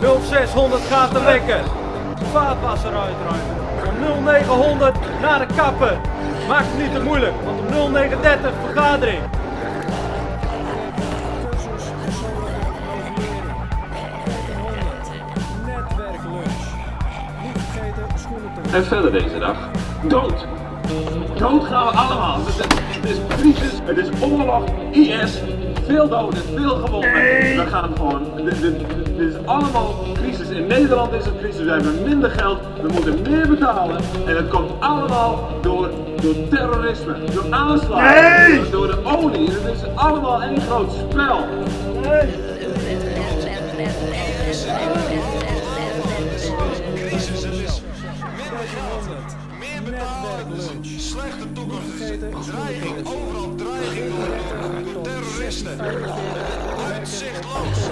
.600 gaat te lekker. Vaatwasser uitruimen. Van 0900 naar de kapper. Maak het niet te moeilijk, want om 0930 vergadering. En verder deze dag, dood. Dood gaan we allemaal. Het is crisis, het is oorlog, IS, veel doden, veel gewonden. Nee. We gaan gewoon, dit is allemaal crisis. In Nederland is het crisis, we hebben minder geld, we moeten meer betalen. En dat komt allemaal door terrorisme, door aanslagen, nee. Door de olie. Het is allemaal één groot spel. Nee. Netwerklunch. Slechte toekomst. Dreiging. Overal dreiging door terroristen. Uitzichtloos.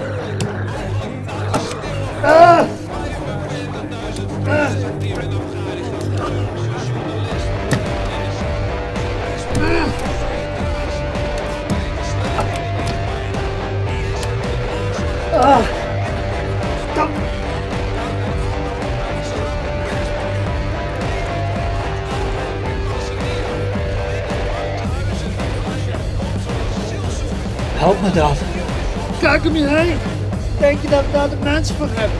Help me dan. Kijk om je heen. Denk je dat we daar de mensen voor hebben?